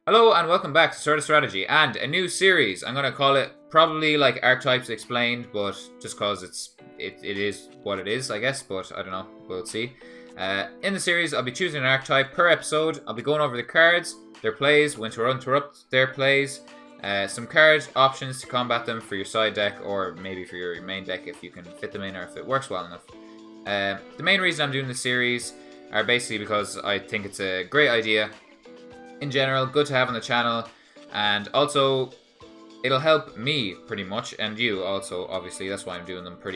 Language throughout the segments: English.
Hello and welcome back to Sorta Strategy and a new series. I'm gonna call it probably like Archetypes Explained, but just cause it is what it is, I guess. But I don't know, we'll see. In the series, I'll be choosing an archetype per episode. I'll be going over the cards, their plays, when to interrupt their plays, some card options to combat them for your side deck or maybe for your main deck if you can fit them in or if it works well enough. The main reason I'm doing this series are basically because I think it's a great idea. In general, good to have on the channel, and also it'll help me pretty much, and you also, obviously. That's why I'm doing them for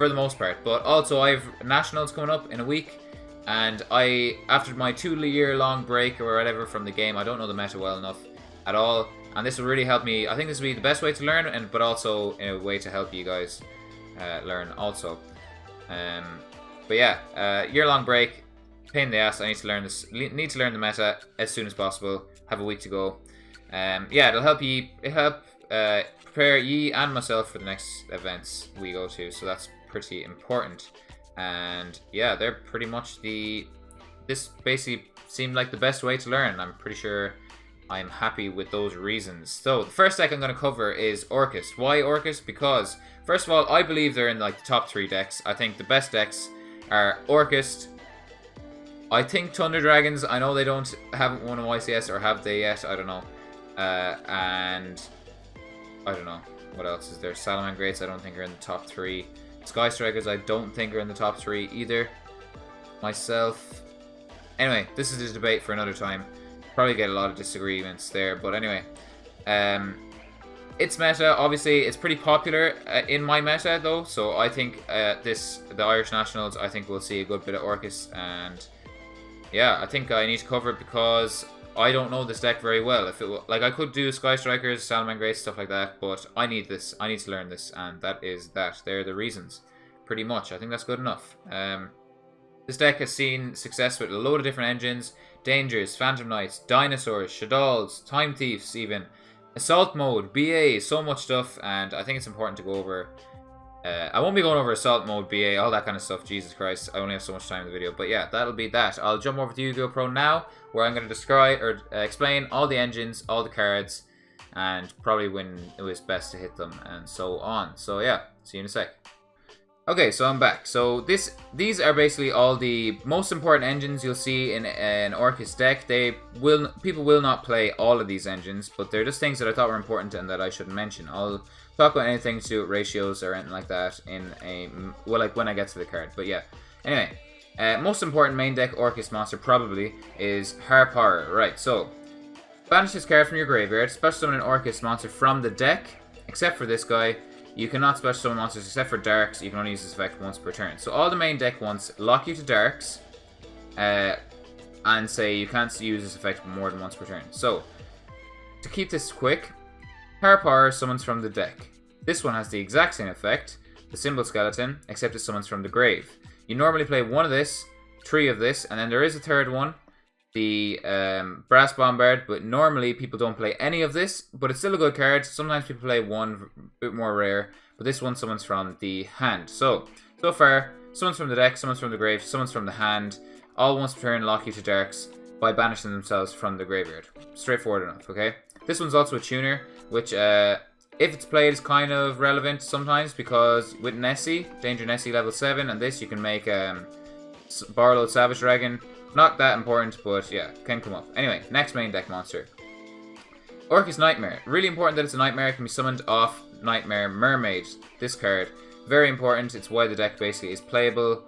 the most part. But also, I have nationals coming up in a week, and after my 2-year-long break or whatever from the game, I don't know the meta well enough at all, and this will really help me. I think this will be the best way to learn, but also in a way to help you guys learn also. But yeah, year-long break. Pain in the ass. I need to learn this. Need to learn the meta as soon as possible. Have a week to go. Yeah, it'll help you. Prepare ye and myself for the next events we go to. So that's pretty important. And yeah, they're pretty much this basically seemed like the best way to learn. I'm pretty sure I'm happy with those reasons. So the first deck I'm going to cover is Orcust. Why Orcust? Because first of all, I believe they're in like the top 3 decks. I think the best decks are Orcust. I think Thunder Dragons, I know they haven't won a YCS, or have they yet? I don't know. And I don't know. What else is there? Salamangreats, I don't think are in the top 3. Sky Strikers, I don't think are in the top 3 either. Myself. Anyway, this is a debate for another time. Probably get a lot of disagreements there, but anyway. Its meta, obviously, it's pretty popular in my meta, though. So I think the Irish Nationals, I think we'll see a good bit of Orcus, and yeah, I think I need to cover it because I don't know this deck very well. I could do Sky Strikers, Salamangreats, stuff like that, but I need this. I need to learn this, and that is that. They're the reasons, pretty much. I think that's good enough. This deck has seen success with a load of different engines: Dangers, Phantom Knights, Dinosaurs, Shaddolls, Time Thieves, even Assault Mode, BA, so much stuff, and I think it's important to go over. I won't be going over Assault Mode, BA, all that kind of stuff. Jesus Christ, I only have so much time in the video. But yeah, that'll be that. I'll jump over to Yu-Gi-Oh! Pro now, where I'm going to describe or explain all the engines, all the cards, and probably when it was best to hit them, and so on. So yeah, see you in a sec. Okay, so I'm back. So these are basically all the most important engines you'll see in an Orcus deck. People will not play all of these engines, but they're just things that I thought were important and that I should mention. I'll talk about anything to do with ratios or anything like that when I get to the card. But yeah, anyway, most important main deck Orcus monster probably is Harpower. Right, so banish this card from your graveyard. Special summon an Orcus monster from the deck, except for this guy. You cannot special summon monsters except for Darks. You can only use this effect once per turn. So all the main deck wants lock you to Darks, and say you can't use this effect more than once per turn. So to keep this quick, Harpower summons from the deck. This one has the exact same effect, the Symbol Skeleton, except it summons from the grave. You normally play 1 of this, 3 of this, and then there is a third one, the Brass Bombard, but normally people don't play any of this, but it's still a good card. Sometimes people play one, a bit more rare, but this one summons from the hand. So far, summons from the deck, summons from the grave, summons from the hand, all once per turn lock you to Darks by banishing themselves from the graveyard. Straightforward enough, okay? This one's also a tuner, which if it's played is kind of relevant sometimes, because with Nessie, Danger Nessie level 7, and this you can make Barlow Savage Dragon. Not that important, but yeah, can come up. Anyway, next main deck monster. Orcas Nightmare. Really important that it's a nightmare. It can be summoned off Nightmare Mermaid. This card. Very important. It's why the deck basically is playable.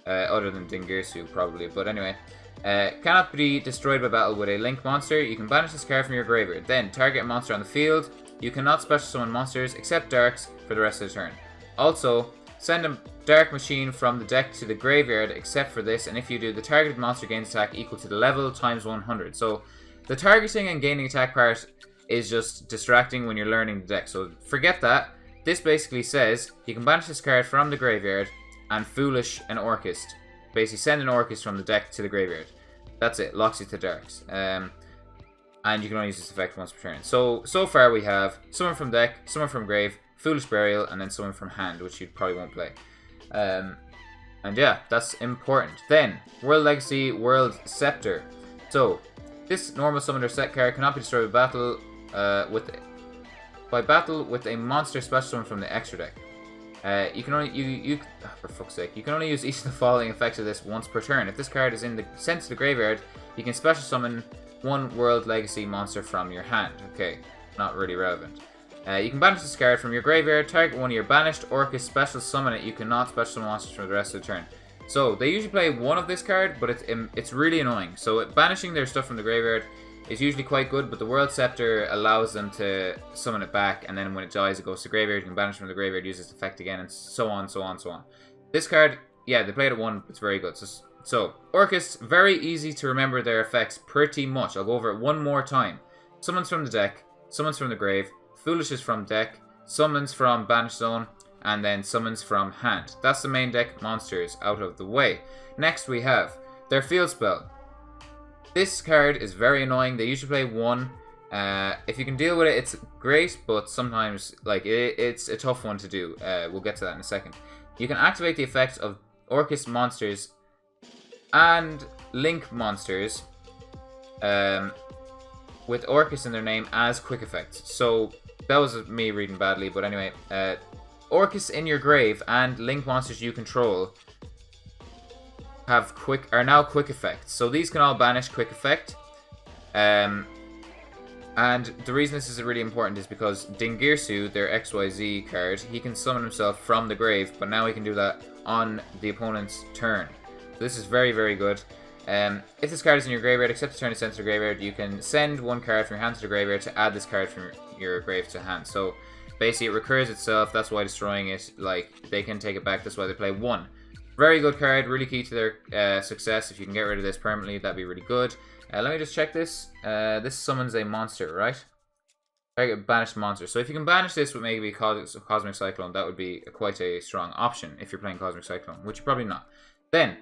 Other than Gusu, probably. But anyway. Cannot be destroyed by battle with a link monster. You can banish this card from your graveyard. Then, target a monster on the field. You cannot special summon monsters except Darks for the rest of the turn. Also, send a Dark Machine from the deck to the graveyard except for this, and if you do, the targeted monster gains attack equal to the level times 100. So the targeting and gaining attack part is just distracting when you're learning the deck, so forget that. This basically says you can banish this card from the graveyard and Foolish an Orcust. Basically send an Orcust from the deck to the graveyard. That's it, locks you to Darks. And you can only use this effect once per turn. So far we have Summon from deck, Summon from grave, Foolish Burial, and then Summon from hand, which you probably won't play. And yeah, that's important. Then, World Legacy, World Scepter. So, This normal summon or set card cannot be destroyed by battle with a monster special summon from the extra deck. You can only for fuck's sake, you can only use each of the following effects of this once per turn. If this card is sent to the graveyard, you can special summon one World Legacy monster from your hand. Okay, not really relevant. You can banish this card from your graveyard, target one of your banished Orcas, special summon it. You cannot special summon monsters for the rest of the turn. So they usually play one of this card, but it's really annoying. So banishing their stuff from the graveyard is usually quite good, but the World Scepter allows them to summon it back, and then when it dies, it goes to the graveyard. You can banish from the graveyard, use its effect again, and so on, so on, so on. This card, yeah, they played it one, it's very good. So Orcus, very easy to remember their effects, pretty much. I'll go over it one more time. Summons from the deck, summons from the grave, foolishes from deck, summons from Banish Zone, and then summons from hand. That's the main deck monsters out of the way. Next we have their field spell. This card is very annoying. They usually play one. If you can deal with it, it's great, but sometimes like it's a tough one to do. We'll get to that in a second. You can activate the effects of Orcus monsters and Link monsters with Orcus in their name as quick effects. So that was me reading badly, but anyway, Orcus in your grave and Link monsters you control are now quick effects. So these can all banish quick effect. And the reason this is really important is because Dingirsu, their XYZ card, he can summon himself from the grave, but now he can do that on the opponent's turn. So this is very, very good. If this card is in your graveyard, except the turn is sent to the graveyard, you can send one card from your hand to the graveyard to add this card from your grave to hand. So basically it recurs itself, that's why destroying it, like, they can take it back, that's why they play one. Very good card, really key to their success. If you can get rid of this permanently, that'd be really good. Let me just check this. This summons a monster, right? Target banished monster. So if you can banish this with maybe Cosmic Cyclone, that would be quite a strong option if you're playing Cosmic Cyclone, which you're probably not. Then,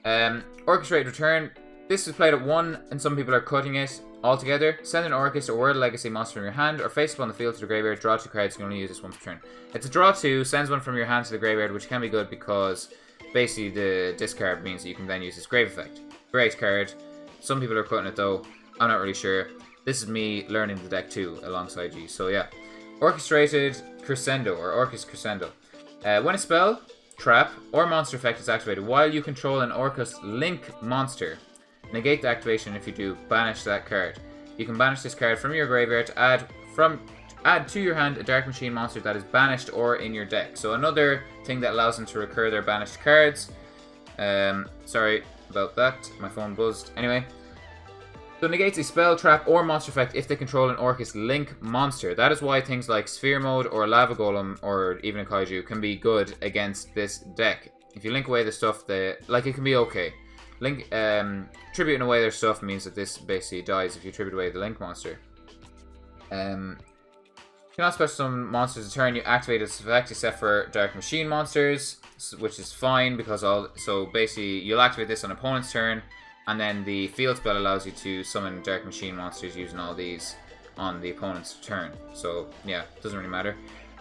Orchestrate Return. This is played at 1, and some people are cutting it altogether. Send an Orcus or World Legacy monster from your hand, or face up on the field to the graveyard. Draw 2 cards. You can only use this once per turn. It's a draw 2, sends one from your hand to the graveyard, which can be good because basically the discard means that you can then use this grave effect. Great card. Some people are cutting it though. I'm not really sure. This is me learning the deck too alongside you. So yeah. Orchestrated Crescendo or Orcus Crescendo. When a spell, trap, or monster effect is activated while you control an Orcus Link monster, negate the activation. If you do, banish that card. You can banish this card from your graveyard to add to your hand a Dark Machine monster that is banished or in your deck. So another thing that allows them to recur their banished cards. Sorry about that, my phone buzzed. Anyway, so negates a spell, trap, or monster effect if they control an Orcus Link monster. That is why things like Sphere Mode or Lava Golem or even a Kaiju can be good against this deck. If you link away the stuff, it can be okay. Tributing away their stuff means that this basically dies if you tribute away the Link monster. You cannot special summon monsters a turn you activate its effect except for Dark Machine monsters, which is fine because so basically you'll activate this on opponent's turn, and then the field spell allows you to summon Dark Machine monsters using all these on the opponent's turn. So yeah, doesn't really matter.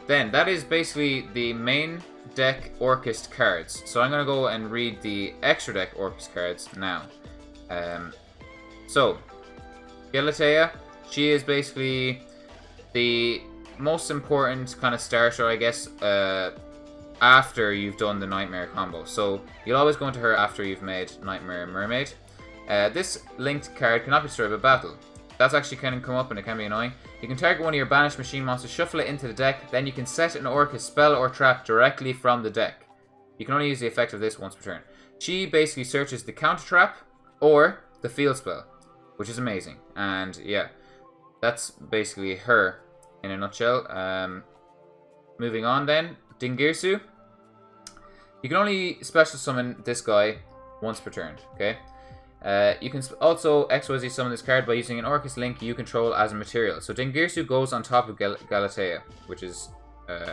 Then that is basically the main deck Orcust cards. So I'm gonna go and read the extra deck Orcust cards now. So Galatea, she is basically the most important kind of starter, I guess, after you've done the Nightmare combo. So you'll always go into her after you've made Nightmare Mermaid. This linked card cannot be destroyed by battle. That's actually can come up and it can be annoying. You can target one of your banished machine monsters, shuffle it into the deck, then you can set an Orcus spell or trap directly from the deck. You can only use the effect of this once per turn. She basically searches the counter trap or the field spell, which is amazing. And yeah, that's basically her in a nutshell. Moving on then, Dingirsu. You can only special summon this guy once per turn, okay? You can also XYZ summon this card by using an Orcus Link you control as a material. So Dingirsu goes on top of Galatea, which is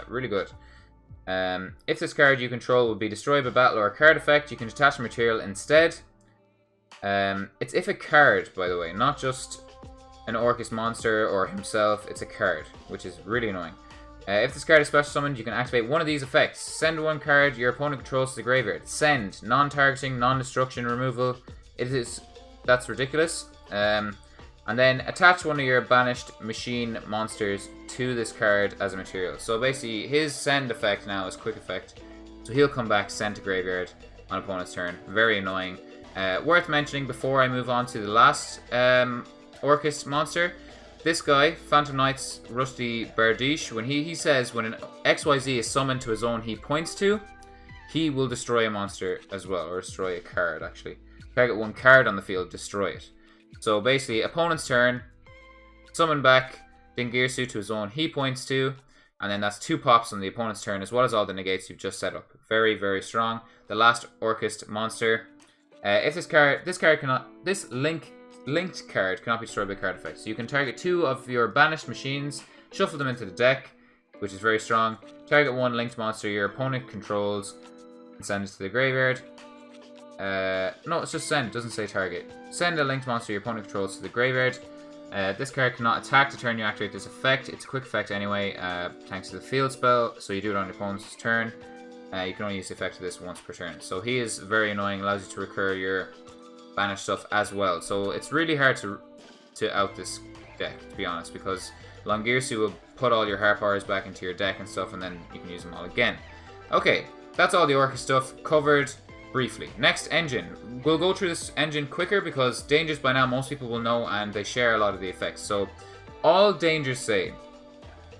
really good. If this card you control will be destroyed by battle or a card effect, you can detach a material instead. It's if a card, by the way, not just an Orcus monster or himself, it's a card, which is really annoying. If this card is special summoned, you can activate one of these effects. Send one card your opponent controls to the graveyard. Send, non-targeting, non-destruction, removal. That's ridiculous. And then attach one of your banished machine monsters to this card as a material. So basically, his send effect now is quick effect. So he'll come back, send to graveyard on opponent's turn. Very annoying. Worth mentioning before I move on to the last Orcas monster. This guy, Phantom Knight's Rusty Bardiche, when he says when an XYZ is summoned to a zone he points to, he will destroy a monster as well, or destroy a card actually. Target one card on the field, destroy it. So basically, opponent's turn, summon back Dingirsu to a zone he points to, and then that's 2 pops on the opponent's turn, as well as all the negates you've just set up. Very, very strong. The last Orcust monster. If this linked card cannot be destroyed by card effects. So you can target 2 of your banished machines, shuffle them into the deck, which is very strong. Target 1 linked monster your opponent controls, and send it to the graveyard. No, it's just send, it doesn't say target. Send a linked monster your opponent controls to the graveyard. This card cannot attack the turn you activate this effect. It's a quick effect anyway, thanks to the field spell, so you do it on your opponent's turn. You can only use the effect of this once per turn. So he is very annoying, allows you to recur your banished stuff as well. So it's really hard to out this deck, to be honest, because Longirsu will put all your Harp Horrors back into your deck and stuff, and then you can use them all again. Okay, that's all the Orca stuff covered briefly. Next, engine. We'll go through this engine quicker because dangers by now most people will know and they share a lot of the effects. So all dangers say,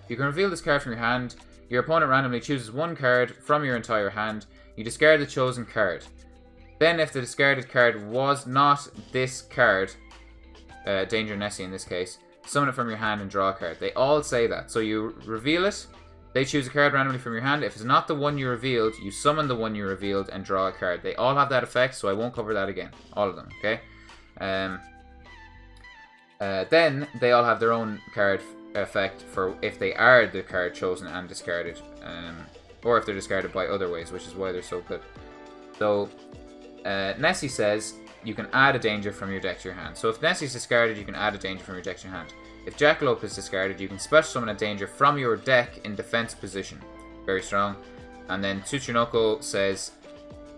you can reveal this card from your hand. Your opponent randomly chooses 1 card from your entire hand. You discard the chosen card. Then if the discarded card was not this card, Danger Nessie in this case, summon it from your hand and draw a card. They all say that. So you reveal it. They choose a card randomly from your hand. If it's not the one you revealed, you summon the one you revealed and draw a card. They all have that effect, so I won't cover that again. All of them, okay? Then they all have their own card effect for if they are the card chosen and discarded. Or if they're discarded by other ways, which is why they're so good. So, Nessie says you can add a danger from your deck to your hand. So if Nessie's discarded, you can add a danger from your deck to your hand. If Jackalope is discarded, you can special summon a danger from your deck in defense position. Very strong. And then Tsuchinoko says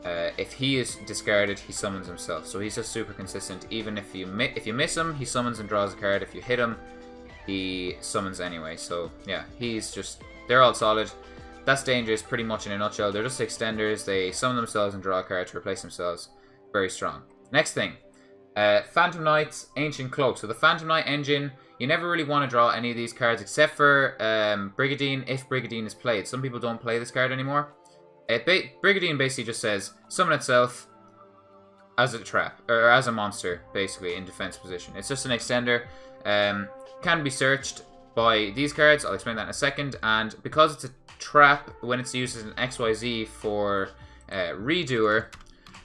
if he is discarded, he summons himself. So he's just super consistent. Even if you miss him, he summons and draws a card. If you hit him, he summons anyway. So yeah, they're all solid. That's dangerous pretty much in a nutshell. They're just extenders. They summon themselves and draw a card to replace themselves. Very strong. Next thing. Phantom Knight's Ancient Cloak. So the Phantom Knight engine, you never really want to draw any of these cards except for Brigadoon if Brigadoon is played. Some people don't play this card anymore. Brigadoon basically just says summon itself as a trap, or as a monster, basically, in defense position. It's just an extender. Can be searched by these cards. I'll explain that in a second. And because it's a trap, when it's used as an XYZ for Redoer,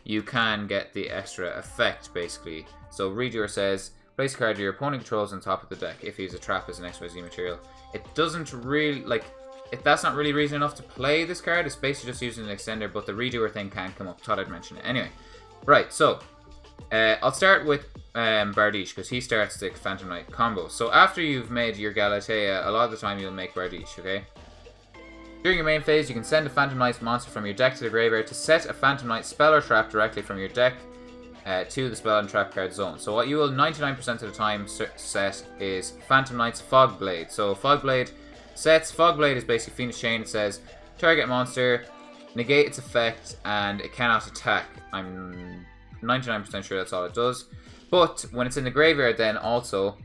you can get the extra effect, basically. So Redoer says, place a card your opponent controls on top of the deck if he's a trap as an XYZ material. It doesn't really, that's not really reason enough to play this card. It's basically just using an extender, but the Redoer thing can come up. Thought I'd mention it. Anyway, right, so I'll start with Bardiche, because he starts the Phantom Knight combo. So after you've made your Galatea, a lot of the time you'll make Bardiche, okay? During your main phase, you can send a Phantom Knight monster from your deck to the graveyard to set a Phantom Knight spell or trap directly from your deck to the spell and trap card zone. So what you will 99% of the time set is Phantom Knight's Fog Blade. So Fog Blade sets. Fog Blade is basically Phoenix Chain. It says target monster, negate its effect, and it cannot attack. I'm 99% sure that's all it does. But when it's in the graveyard, then also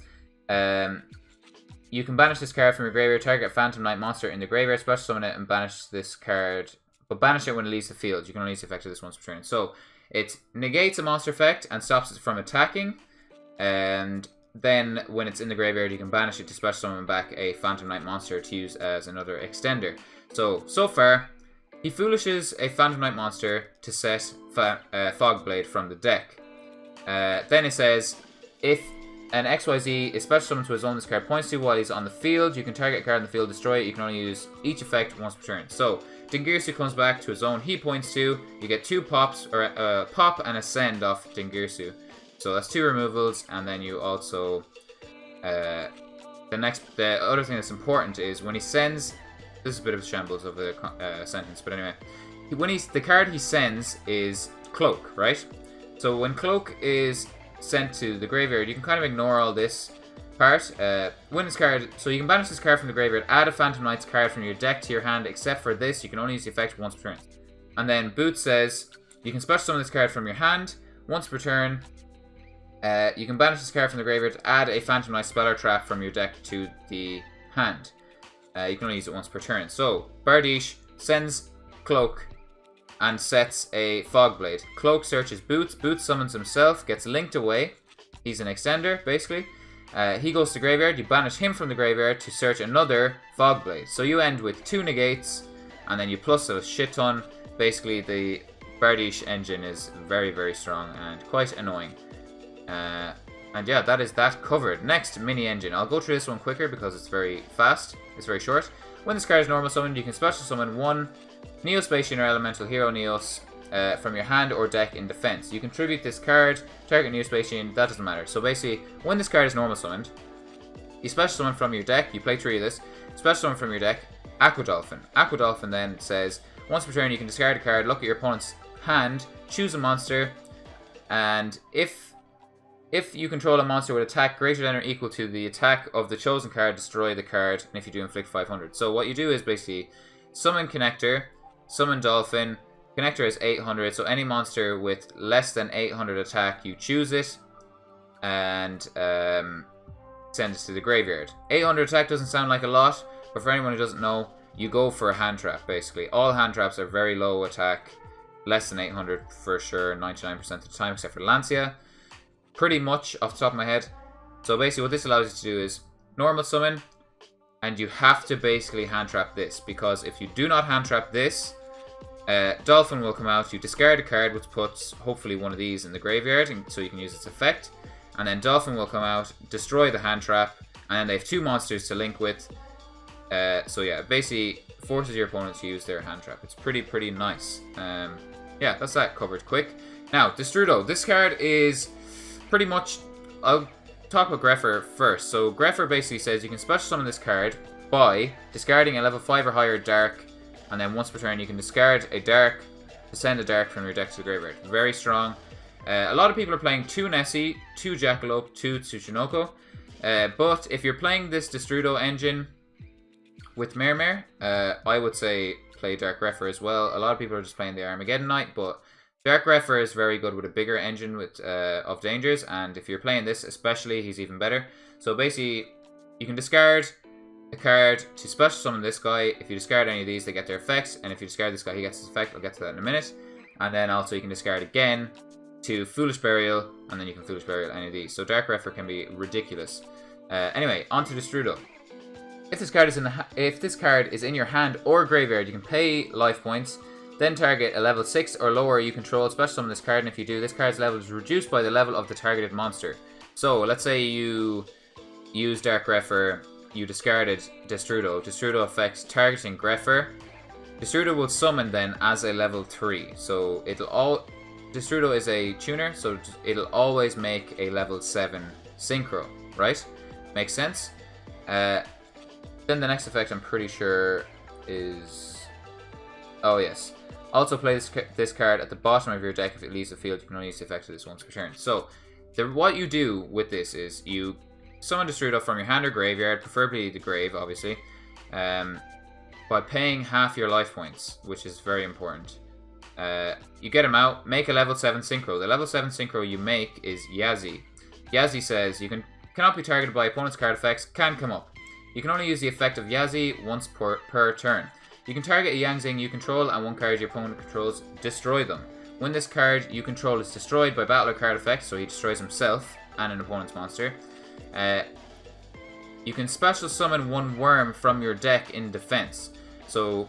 you can banish this card from your graveyard, target a Phantom Knight monster in the graveyard, special summon it, and banish this card. But banish it when it leaves the field. You can only use the effect of this once per turn. So it negates a monster effect and stops it from attacking. And then when it's in the graveyard, you can banish it to special summon back a Phantom Knight monster to use as another extender. So far, he foolishes a Phantom Knight monster to set Fog Blade from the deck. Then it says, if an XYZ is special summoned to a zone this card points to while he's on the field, you can target a card on the field, destroy it. You can only use each effect once per turn. So Dingirsu comes back to a zone he points to. You get 2 pops, or a pop and a send off Dingirsu. So that's 2 removals, and then you also the other thing that's important is when he sends. This is a bit of a shambles of a sentence, but anyway, the card he sends is Cloak, right? So when Cloak is sent to the graveyard, you can kind of ignore all this part. Win this card, so you can banish this card from the graveyard, add a Phantom Knights card from your deck to your hand, except for this, you can only use the effect once per turn. And then Boot says, you can special summon this card from your hand, once per turn. You can banish this card from the graveyard, add a Phantom Knight spell or trap from your deck to the hand. You can only use it once per turn. So, Bardiche sends Cloak and sets a Fog Blade. Cloak searches Boots. Boots summons himself, gets linked away. He's an extender, basically. He goes to graveyard. You banish him from the graveyard to search another Fog Blade. So you end with 2 negates, and then you plus a shit ton. Basically, the Bardiche engine is very, very strong and quite annoying. And yeah, that is that covered. Next, mini engine. I'll go through this one quicker because it's very fast. It's very short. When this card is normal summoned, you can special summon 1 Neospatian or Elemental Hero Neos from your hand or deck in defense. You contribute this card, target Neospatian, that doesn't matter. So basically, when this card is normal summoned, you special summon from your deck, you play 3 of this, special summon from your deck, Aquadolphin. Aquadolphin then says, once per turn you can discard a card, look at your opponent's hand, choose a monster, and if you control a monster with attack greater than or equal to the attack of the chosen card, destroy the card, and if you do, inflict 500. So what you do is basically summon Connector, summon Dolphin. Connector is 800, so any monster with less than 800 attack, you choose it, and send it to the graveyard. 800 attack doesn't sound like a lot, but for anyone who doesn't know, you go for a hand trap, basically. All hand traps are very low attack, less than 800 for sure, 99% of the time, except for Lancia. Pretty much off the top of my head. So basically what this allows you to do is normal summon, and you have to basically hand trap this, because if you do not hand trap this, Dolphin will come out, you discard a card which puts hopefully one of these in the graveyard, and so you can use its effect, and then Dolphin will come out, destroy the hand trap, and then they have 2 monsters to link with. So yeah, basically forces your opponent to use their hand trap. It's pretty nice. Yeah, that's that covered quick. Now, Destrudo. This card is pretty much, I'll talk about Greffer first. So Greffer basically says you can special summon this card by discarding a level 5 or higher dark, and then once per turn you can discard a dark to send a dark from your deck to the graveyard. Very strong. A lot of people are playing 2 Nessie, 2 Jackalope, 2 Tsuchinoko. But if you're playing this Destrudo engine with Mare, I would say play Dark Greffer as well. A lot of people are just playing the Armageddon Knight, but Dark Greffer is very good with a bigger engine with of dangers, and if you're playing this especially, he's even better. So basically, you can discard a card to special summon this guy. If you discard any of these, they get their effects, and if you discard this guy, he gets his effect. I'll get to that in a minute. And then also you can discard again to Foolish Burial, and then you can Foolish Burial any of these. So Dark Greffer can be ridiculous. Anyway, on to Destrudo. If this card is in your hand or graveyard, you can pay life points. Then target a level 6 or lower you control, special summon this card, and if you do, this card's level is reduced by the level of the targeted monster. So, let's say you use Dark Greffer, you discarded Destrudo. Destrudo affects targeting Greffer. Destrudo will summon then as a level 3. So, Destrudo is a tuner, so it'll always make a level 7 synchro, right? Makes sense? Then the next effect I'm pretty sure is... Oh, yes. Also play this card at the bottom of your deck. If it leaves the field, you can only use the effect of this once per turn. So, what you do with this is you summon Destrudo from your hand or graveyard, preferably the grave, obviously, by paying half your life points, which is very important. You get him out, make a level 7 synchro. The level 7 synchro you make is Yazi. Yazi says you cannot be targeted by opponent's card effects, can come up. You can only use the effect of Yazi once per turn. You can target a Yangzing you control and one card your opponent controls, destroy them. When this card you control is destroyed by battle or card effects, so he destroys himself and an opponent's monster, you can special summon 1 worm from your deck in defense. So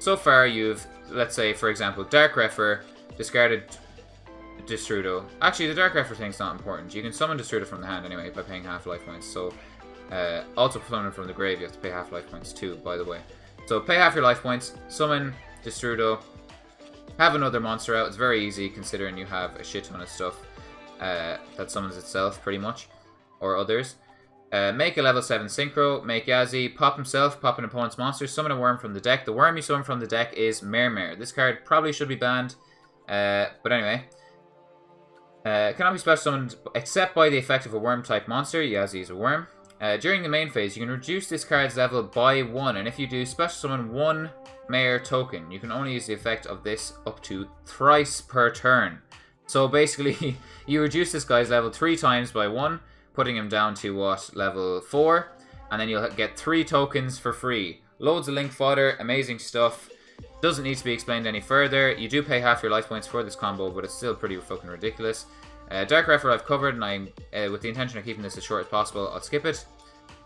far you've, let's say for example, Dark Greffer, discarded Destrudo. Actually, the Dark Greffer thing's not important. You can summon Destrudo from the hand anyway by paying half life points. So, also summon from the grave, you have to pay half life points too, by the way. So pay half your life points, summon Destrudo, have another monster out. It's very easy considering you have a shit ton of stuff that summons itself pretty much, or others. Make a level 7 synchro, make Yazi, pop himself, pop an opponent's monster, summon a worm from the deck. The worm you summon from the deck is Mare. This card probably should be banned, but anyway. Cannot be special summoned except by the effect of a worm type monster. Yazzie is a worm. During the main phase, you can reduce this card's level by 1, and if you do, special summon 1 Mayor token. You can only use the effect of this up to thrice per turn. So basically, you reduce this guy's level 3 times by 1, putting him down to what, level 4, and then you'll get 3 tokens for free. Loads of link fodder, amazing stuff. Doesn't need to be explained any further. You do pay half your life points for this combo, but it's still pretty fucking ridiculous. Dark Refer I've covered, and I'm with the intention of keeping this as short as possible, I'll skip it.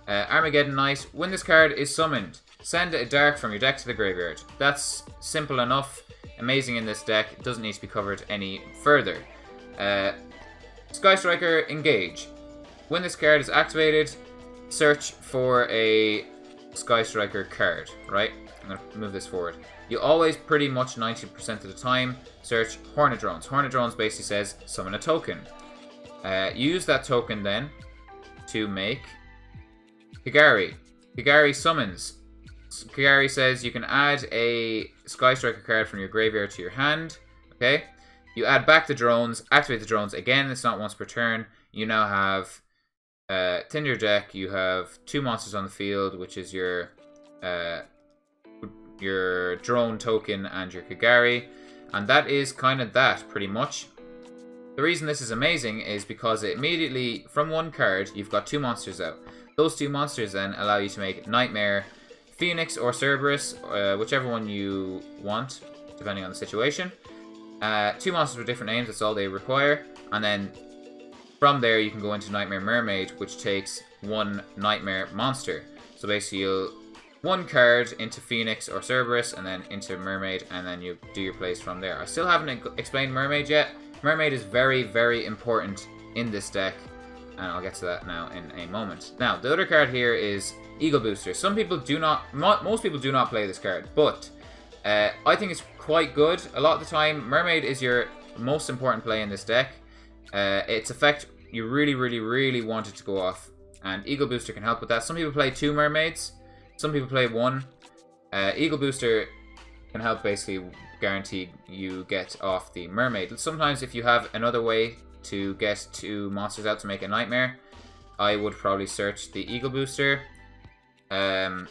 Armageddon Knight. When this card is summoned, send a dark from your deck to the graveyard. That's simple enough. Amazing in this deck. It doesn't need to be covered any further. Sky Striker Engage. When this card is activated, search for a Sky Striker card, right? I'm going to move this forward. You always, pretty much 90% of the time, search Hornet Drones. Hornet Drones basically says, summon a token. Use that token then to make Kigari. Kigari summons. Kigari says you can add a Sky Striker card from your graveyard to your hand. Okay? You add back the drones, activate the drones again. It's not once per turn. You now have, in your deck, you have 2 monsters on the field, which is your drone token and your Kigari. And that is kind of that, pretty much. The reason this is amazing is because it immediately, from one card, you've got 2 monsters out. Those 2 monsters then allow you to make Nightmare, Phoenix, or Cerberus, whichever one you want, depending on the situation. 2 monsters with different names, that's all they require. And then from there you can go into Nightmare Mermaid, which takes 1 Nightmare monster. So basically you'll 1 card into Phoenix or Cerberus, and then into Mermaid, and then you do your plays from there. I still haven't explained Mermaid yet. Mermaid is very, very important in this deck, and I'll get to that now in a moment. Now, the other card here is Eagle Booster. Some people do not, most people do not play this card, but I think it's quite good. A lot of the time, Mermaid is your most important play in this deck. Its effect, you really, really, really want it to go off, and Eagle Booster can help with that. Some people play 2 Mermaids. Some people play 1. Eagle Booster can help basically guarantee you get off the Mermaid. Sometimes if you have another way to get 2 monsters out to make a Nightmare, I would probably search the Eagle Booster. You know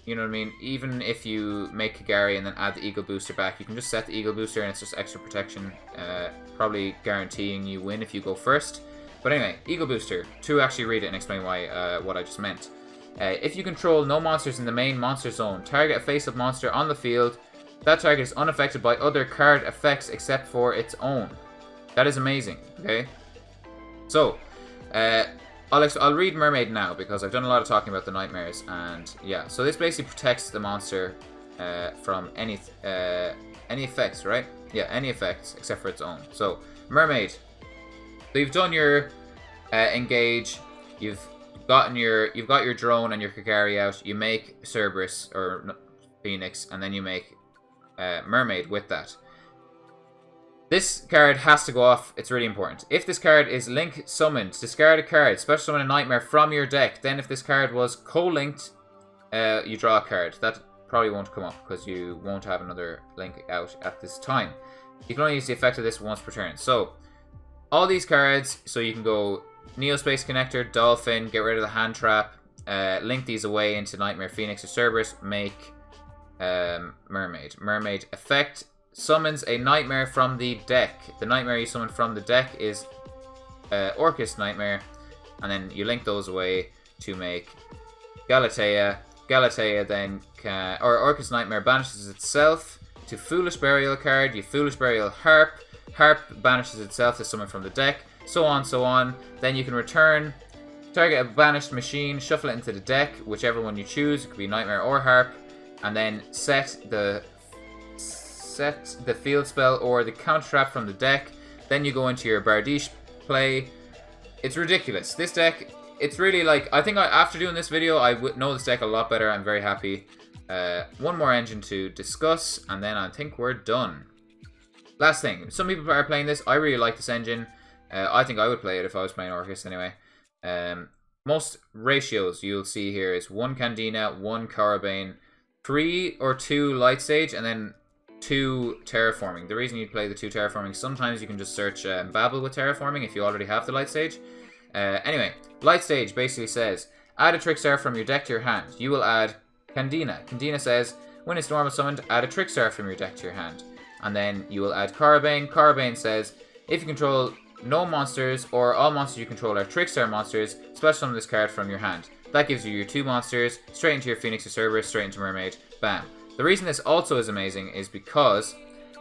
what I mean? Even if you make Kigari and then add the Eagle Booster back, you can just set the Eagle Booster and it's just extra protection, probably guaranteeing you win if you go first. But anyway, Eagle Booster, to actually read it and explain why what I just meant. If you control no monsters in the main monster zone, target a face-up monster on the field. That target is unaffected by other card effects except for its own. That is amazing, okay? So, I'll read Mermaid now because I've done a lot of talking about the Nightmares, and yeah. So this basically protects the monster from any effects, right? Yeah, any effects except for its own. So, Mermaid. So you've done your engage. You've got your drone and your Kigari out. You make Cerberus or Phoenix, and then you make Mermaid with that. This card has to go off. It's really important. If this card is link summoned, discard a card, special summon a Nightmare from your deck. Then if this card was co-linked, you draw a card. That probably won't come up because you won't have another link out at this time. You can only use the effect of this once per turn. So all these cards, so you can go Neospace Connector, Dolphin, get rid of the hand trap, link these away into Nightmare, Phoenix, or Cerberus, make Mermaid. Mermaid effect summons a Nightmare from the deck. The Nightmare you summon from the deck is Orcas Nightmare, and then you link those away to make Galatea. Galatea then can, or Orcas Nightmare banishes itself to Foolish Burial card. You Foolish Burial Harp. Harp banishes itself to summon from the deck. So on, so on. Then you can return, target a banished machine, shuffle it into the deck, whichever one you choose. It could be Nightmare or Harp, and then set the field spell or the counter trap from the deck. Then you go into your Bardiche play. It's ridiculous. This deck, it's really like, I think after doing this video, I would know this deck a lot better. I'm very happy. One more engine to discuss, and then I think we're done. Last thing, some people are playing this. I really like this engine. I think I would play it if I was playing Orcus anyway. Most ratios you'll see here is 1 Candina, 1 Carabane, 3 or 2 Light Stage, and then 2 terraforming. The reason you play the 2 terraforming, sometimes you can just search Babel with terraforming if you already have the light stage. Anyway, light stage basically says, add a Trickstar from your deck to your hand. You will add Candina. Candina says, when it's normal summoned, add a Trickstar from your deck to your hand. And then you will add Carabane. Carabane says, if you control no monsters or all monsters you control are Trickstar monsters, special summon this card from your hand. That gives you your 2 monsters, straight into your Phoenix or Cerberus, straight into Mermaid. Bam. The reason this also is amazing is because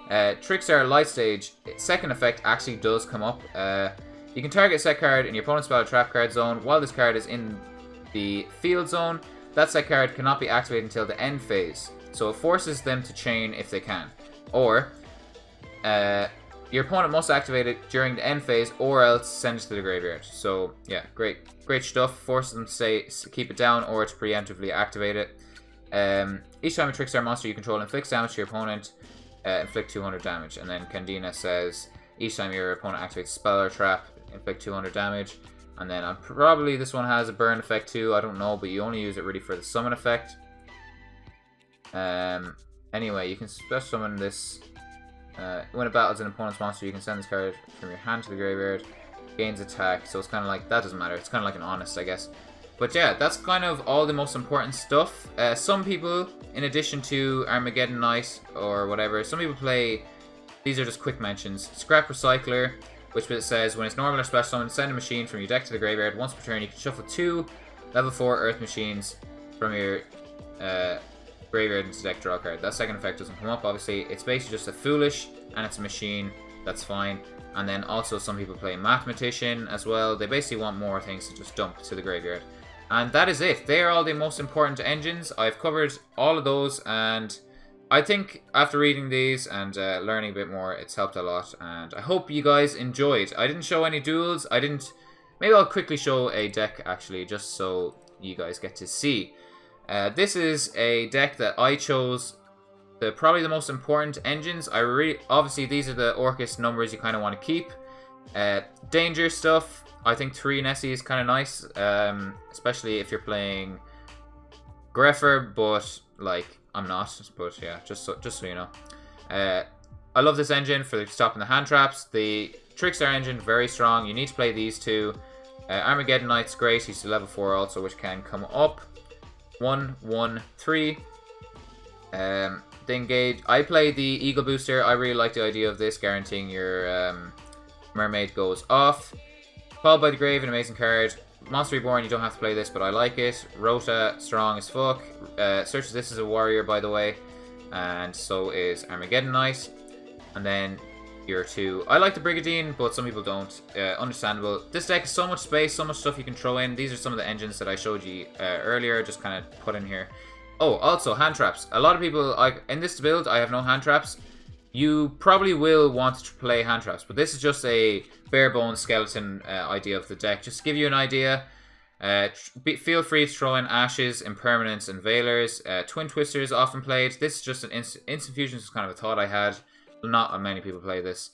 Trickstar Light Stage, its second effect actually does come up. You can target a set card in your opponent's battle trap card zone while this card is in the field zone. That set card cannot be activated until the end phase, so it forces them to chain if they can. Or your opponent must activate it during the end phase or else send it to the graveyard. So yeah, great stuff. Forces them to keep it down or to preemptively activate it. Each time a Trickstar monster you control inflicts damage to your opponent, inflict 200 damage. And then Candina says, each time your opponent activates spell or trap, inflict 200 damage. And then probably this one has a burn effect too, I don't know, but you only use it really for the summon effect. Anyway, you can special summon this. When it battles an opponent's monster, you can send this card from your hand to the graveyard. Gains attack, so it's kind of like, that doesn't matter. It's kind of like an honest, I guess. But yeah, that's kind of all the most important stuff. Some people, in addition to Armageddon Knight or whatever, some people play, these are just quick mentions. Scrap Recycler, which says, when it's normal or special summon, send a machine from your deck to the graveyard. Once per turn, you can shuffle 2 level 4 Earth machines from your graveyard into deck, draw a card. That second effect doesn't come up, obviously. It's basically just a foolish, and it's a machine. That's fine. And then also some people play Mathematician as well. They basically want more things to just dump to the graveyard. And that is it. They are all the most important engines. I've covered all of those, and I think after reading these and learning a bit more, it's helped a lot. And I hope you guys enjoyed. I didn't show any duels. Maybe I'll quickly show a deck actually, just so you guys get to see. This is a deck that I chose. Probably the most important engines. Obviously these are the Orcas numbers you kind of want to keep. Danger stuff. I think 3 Nessie is kind of nice, especially if you're playing Greffer, but like I'm not. But yeah, just so you know. I love this engine for stopping the hand traps. The Trickstar engine, very strong. You need to play these 2. Armageddon Knight's great. He's to level 4 also, which can come up. 1, 1, 3. The engage. I play the Eagle Booster. I really like the idea of this, guaranteeing your Mermaid goes off. Called by the Grave, an amazing card. Monster Reborn, you don't have to play this, but I like it. Rota, strong as fuck. Searches this as a warrior, by the way. And so is Armageddon Knight. And then your 2. I like the Brigadoon, but some people don't. Understandable. This deck has so much space, so much stuff you can throw in. These are some of the engines that I showed you earlier, just kind of put in here. Oh, also, hand traps. A lot of people, in this build, I have no hand traps. You probably will want to play hand traps, but this is just a bare bones skeleton idea of the deck. Just to give you an idea, feel free to throw in Ashes, Impermanence, and Veilers. Twin Twister is often played. This is just an Instant Fusion, is kind of a thought I had. Not many people play this.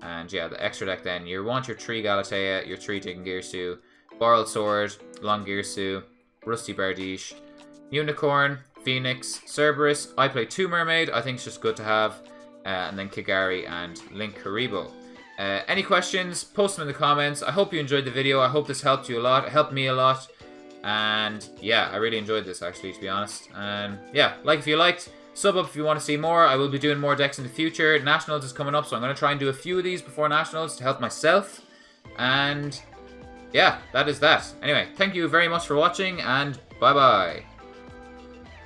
And yeah, the extra deck then. You want your 3 Galatea, your 3 Digging Gusu, Borrowed Sword, Long Gusu, Rusty Bardiche, Unicorn, Phoenix, Cerberus. I play 2 Mermaid. I think it's just good to have. And then Kigari and Link Haribo. Any questions, post them in the comments. I hope you enjoyed the video. I hope this helped you a lot. It helped me a lot. And yeah, I really enjoyed this actually, to be honest. And yeah, like if you liked, sub up if you want to see more. I will be doing more decks in the future. Nationals is coming up, so I'm going to try and do a few of these before Nationals to help myself. And yeah, that is that. Anyway, thank you very much for watching, and bye-bye.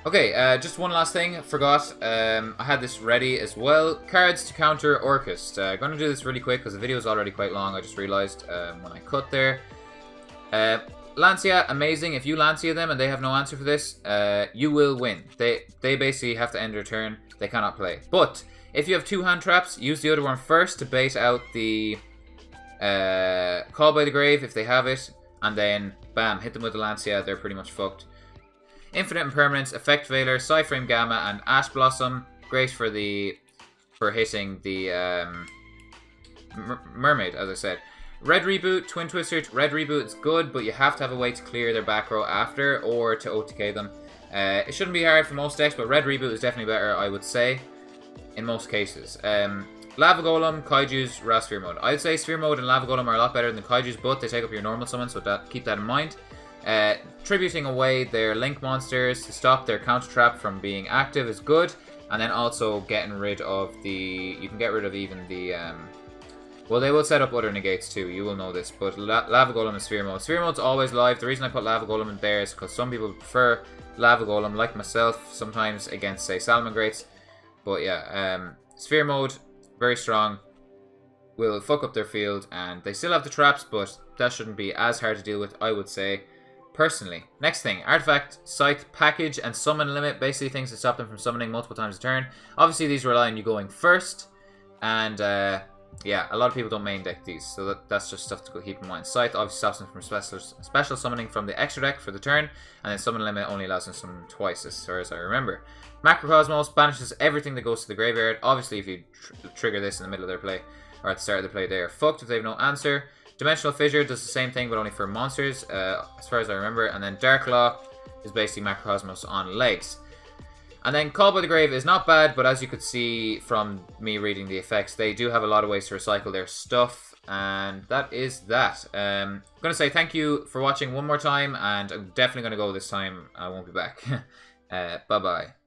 Okay, just one last thing, forgot, I had this ready as well. Cards to counter Orcust. I'm going to do this really quick because the video is already quite long, I just realised when I cut there. Lancia, amazing. If you Lancia them and they have no answer for this, you will win. They basically have to end their turn, they cannot play. But, if you have 2 hand traps, use the other one first to bait out the Call by the Grave if they have it, and then, bam, hit them with the Lancia, they're pretty much fucked. Infinite Impermanence, Effect Veiler, Psyframe Gamma, and Ash Blossom. Great for hitting the Mermaid, as I said. Red Reboot, Twin Twister. Red Reboot is good, but you have to have a way to clear their back row after, or to OTK them. It shouldn't be hard for most decks, but Red Reboot is definitely better, I would say. in most cases. Lava Golem, Kaiju's, Sphere Mode. I'd say Sphere Mode and Lava Golem are a lot better than Kaiju's, but they take up your normal summon, so keep that in mind. Tributing away their Link monsters to stop their counter trap from being active is good, and then also getting rid of the... You can get rid of even the... well, they will set up other negates too, you will know this, but Lava Golem and Sphere Mode. Sphere Mode's always live. The reason I put Lava Golem in there is because some people prefer Lava Golem, like myself, sometimes against, say, Salamangreats. But yeah, Sphere Mode, very strong, will fuck up their field, and they still have the traps, but that shouldn't be as hard to deal with, I would say, personally. Next thing, Artifact, Scythe, Package, and Summon Limit, basically things that stop them from summoning multiple times a turn. Obviously, these rely on you going first, and yeah, a lot of people don't main deck these, so that's just stuff to keep in mind. Scythe obviously stops them from special summoning from the extra deck for the turn, and then Summon Limit only allows them to summon twice, as far as I remember. Macrocosmos banishes everything that goes to the graveyard. Obviously, if you trigger this in the middle of their play, or at the start of the play, they are fucked if they have no answer. Dimensional Fissure does the same thing, but only for monsters, as far as I remember. And then Dark Law is basically Macrocosmos on legs. And then Call by the Grave is not bad, but as you could see from me reading the effects, they do have a lot of ways to recycle their stuff. And that is that. I'm going to say thank you for watching one more time, and I'm definitely going to go this time. I won't be back. Bye-bye.